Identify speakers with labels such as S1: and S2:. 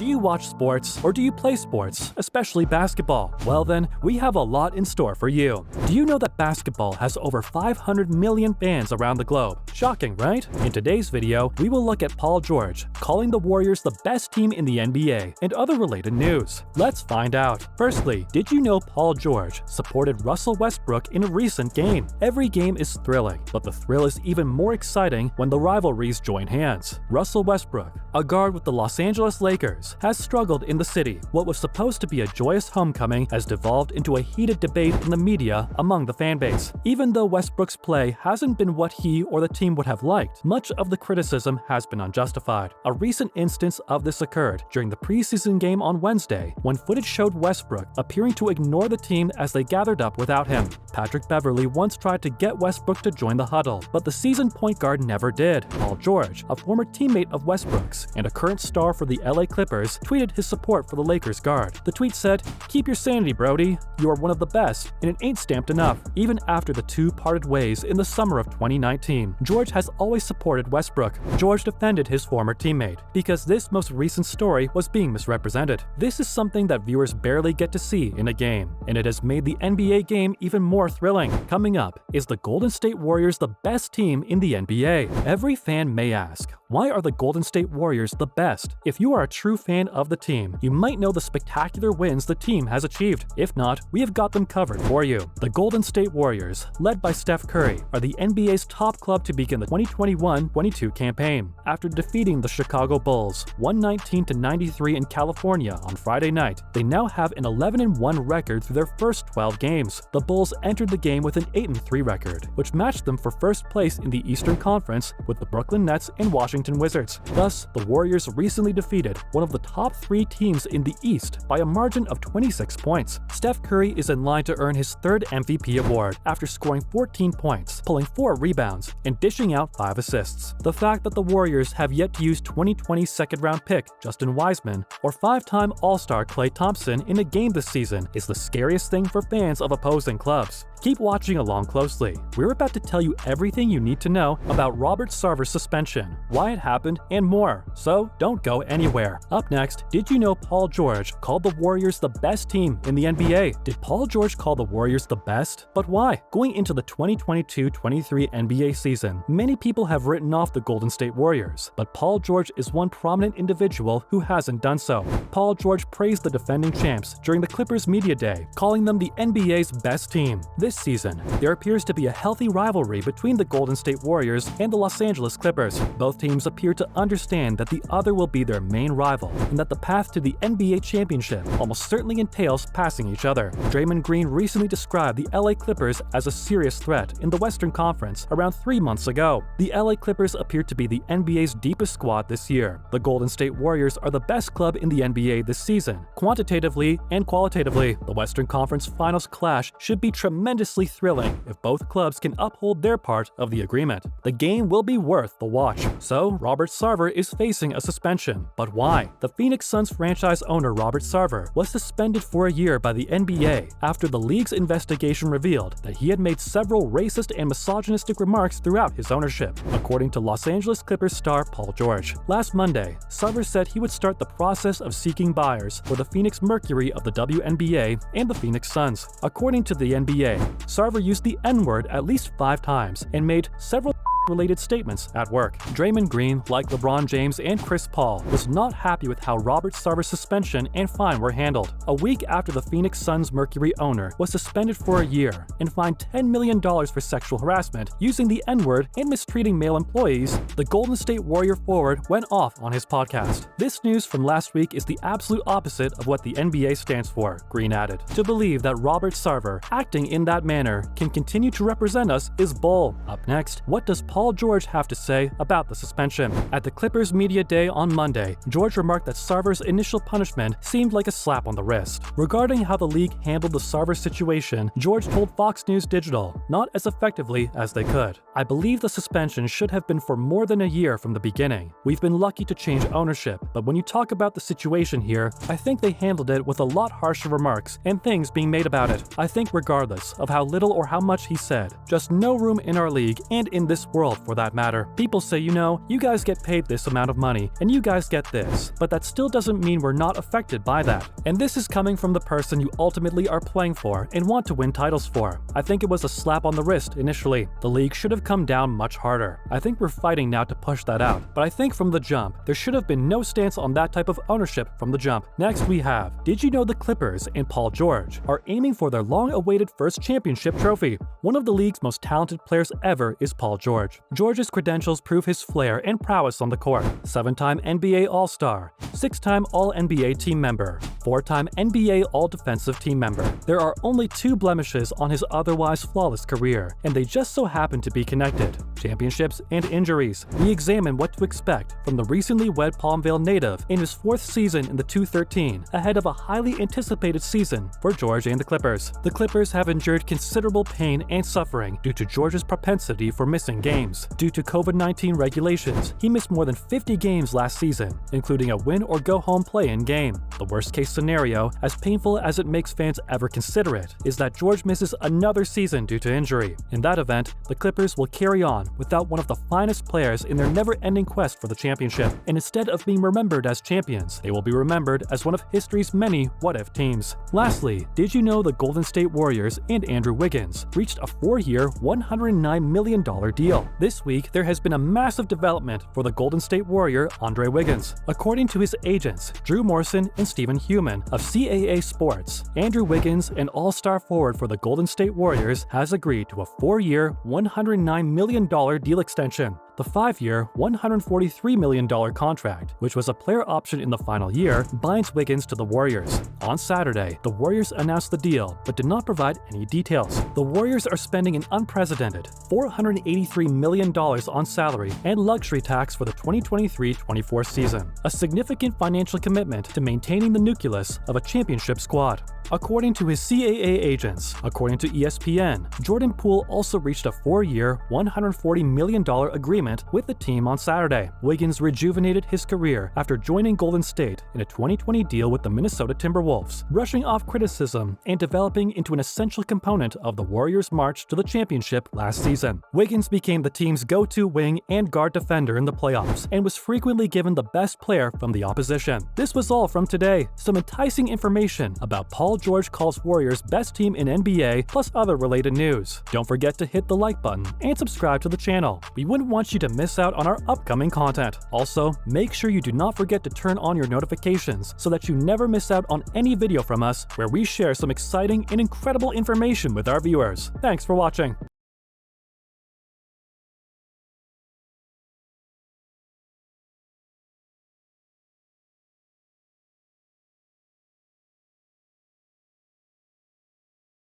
S1: Do you watch sports or do you play sports, especially basketball? Well then, we have a lot in store for you. Do you know that basketball has over 500 million fans around the globe? Shocking, right? In today's video, we will look at Paul George calling the Warriors the best team in the NBA and other related news. Let's find out. Firstly, did you know Paul George supported Russell Westbrook in a recent game? Every game is thrilling, but the thrill is even more exciting when the rivalries join hands. Russell Westbrook, a guard with the Los Angeles Lakers, has struggled in the city. What was supposed to be a joyous homecoming has devolved into a heated debate in the media among the fanbase. Even though Westbrook's play hasn't been what he or the team would have liked, much of the criticism has been unjustified. A recent instance of this occurred during the preseason game on Wednesday, when footage showed Westbrook appearing to ignore the team as they gathered up without him. Patrick Beverley once tried to get Westbrook to join the huddle, but the seasoned point guard never did. Paul George, a former teammate of Westbrook's and a current star for the LA Clippers, tweeted his support for the Lakers guard. The tweet said, "Keep your sanity, Brody. You are one of the best, and it ain't stamped enough." Even after the two parted ways in the summer of 2019, George has always supported Westbrook. George defended his former teammate because this most recent story was being misrepresented. This is something that viewers barely get to see in a game, and it has made the NBA game even more thrilling. Coming up, is the Golden State Warriors the best team in the NBA? Every fan may ask, why are the Golden State Warriors the best? If you are a true fan of the team, you might know the spectacular wins the team has achieved. If not, we have got them covered for you. The Golden State Warriors, led by Steph Curry, are the NBA's top club to begin the 2021-22 campaign. After defeating the Chicago Bulls 119-93 in California on Friday night, they now have an 11-1 record through their first 12 games. The Bulls entered the game with an 8-3 record, which matched them for first place in the Eastern Conference with the Brooklyn Nets and Washington Wizards. Thus, the Warriors recently defeated one of the top 3 teams in the East by a margin of 26 points. Steph Curry is in line to earn his 3rd MVP award after scoring 14 points, pulling 4 rebounds, and dishing out 5 assists. The fact that the Warriors have yet to use 2020 second-round pick Justin Wiseman or 5-time All-Star Klay Thompson in a game this season is the scariest thing for fans of opposing clubs. Keep watching along closely. We're about to tell you everything you need to know about Robert Sarver's suspension, why it happened, and more, so don't go anywhere. Up next, did you know Paul George called the Warriors the best team in the NBA? Did Paul George call the Warriors the best? But why? Going into the 2022-23 NBA season, many people have written off the Golden State Warriors, but Paul George is one prominent individual who hasn't done so. Paul George praised the defending champs during the Clippers media day, calling them the NBA's best team. This season, there appears to be a healthy rivalry between the Golden State Warriors and the Los Angeles Clippers. Both teams appear to understand that the other will be their main rival, and that the path to the NBA championship almost certainly entails passing each other. Draymond Green recently described the LA Clippers as a serious threat in the Western Conference around 3 months ago. The LA Clippers appear to be the NBA's deepest squad this year. The Golden State Warriors are the best club in the NBA this season. Quantitatively and qualitatively, the Western Conference Finals clash should be tremendously thrilling if both clubs can uphold their part of the agreement. The game will be worth the watch. So, Robert Sarver is facing a suspension. But why? The Phoenix Suns franchise owner Robert Sarver was suspended for a year by the NBA after the league's investigation revealed that he had made several racist and misogynistic remarks throughout his ownership, according to Los Angeles Clippers star Paul George. Last Monday, Sarver said he would start the process of seeking buyers for the Phoenix Mercury of the WNBA and the Phoenix Suns. According to the NBA, Sarver used the N-word at least 5 times and made several related statements at work. Draymond Green, like LeBron James and Chris Paul, was not happy with how Robert Sarver's suspension and fine were handled. A week after the Phoenix Suns Mercury owner was suspended for a year and fined $10 million for sexual harassment, using the N-word and mistreating male employees, the Golden State Warrior forward went off on his podcast. This news from last week is the absolute opposite of what the NBA stands for, Green added. To believe that Robert Sarver, acting in that manner, can continue to represent us is bull. Up next, what does Paul George have to say about the suspension? At the Clippers media day on Monday, George remarked that Sarver's initial punishment seemed like a slap on the wrist. Regarding how the league handled the Sarver situation, George told Fox News Digital, not as effectively as they could. "I believe the suspension should have been for more than a year from the beginning. We've been lucky to change ownership, but when you talk about the situation here, I think they handled it with a lot harsher remarks and things being made about it. I think regardless of how little or how much he said, just no room in our league and in this world world for that matter. People say, you guys get paid this amount of money, and you guys get this. But that still doesn't mean we're not affected by that. And this is coming from the person you ultimately are playing for and want to win titles for. I think it was a slap on the wrist initially. The league should have come down much harder. I think we're fighting now to push that out. But I think from the jump, there should have been no stance on that type of ownership from the jump. Next we have, did you know the Clippers and Paul George are aiming for their long-awaited first championship trophy? One of the league's most talented players ever is Paul George. George's credentials prove his flair and prowess on the court. 7-time NBA All-Star, 6-time All-NBA team member, 4-time NBA All-Defensive team member. There are only 2 blemishes on his otherwise flawless career, and they just so happen to be connected: championships and injuries. We examine what to expect from the recently wed Palmvale native in his 4th season in the 213, ahead of a highly anticipated season for George and the Clippers. The Clippers have endured considerable pain and suffering due to George's propensity for missing games. Due to COVID-19 regulations, he missed more than 50 games last season, including a win-or-go-home play-in game. The worst-case scenario, as painful as it makes fans ever consider it, is that George misses another season due to injury. In that event, the Clippers will carry on without one of the finest players in their never-ending quest for the championship, and instead of being remembered as champions, they will be remembered as one of history's many what-if teams. Lastly, did you know the Golden State Warriors and Andrew Wiggins reached a 4-year, $109 million deal? This week, there has been a massive development for the Golden State Warrior Andre Wiggins. According to his agents, Drew Morrison and Stephen Heumann of CAA Sports, Andrew Wiggins, an all-star forward for the Golden State Warriors, has agreed to a 4-year, $109 million deal extension. The 5-year, $143 million contract, which was a player option in the final year, binds Wiggins to the Warriors. On Saturday, the Warriors announced the deal, but did not provide any details. The Warriors are spending an unprecedented $483 million on salary and luxury tax for the 2023-24 season, a significant financial commitment to maintaining the nucleus of a championship squad. According to his CAA agents, according to ESPN, Jordan Poole also reached a 4-year, $140 million agreement with the team on Saturday. Wiggins rejuvenated his career after joining Golden State in a 2020 deal with the Minnesota Timberwolves, brushing off criticism and developing into an essential component of the Warriors' march to the championship last season. Wiggins became the team's go-to wing and guard defender in the playoffs and was frequently given the best player from the opposition. This was all from today. Some enticing information about Paul George calls Warriors best team in NBA, plus other related news. Don't forget to hit the like button and subscribe to the channel. We wouldn't want you to miss out on our upcoming content. Also, make sure you do not forget to turn on your notifications so that you never miss out on any video from us where we share some exciting and incredible information with our viewers. Thanks for watching.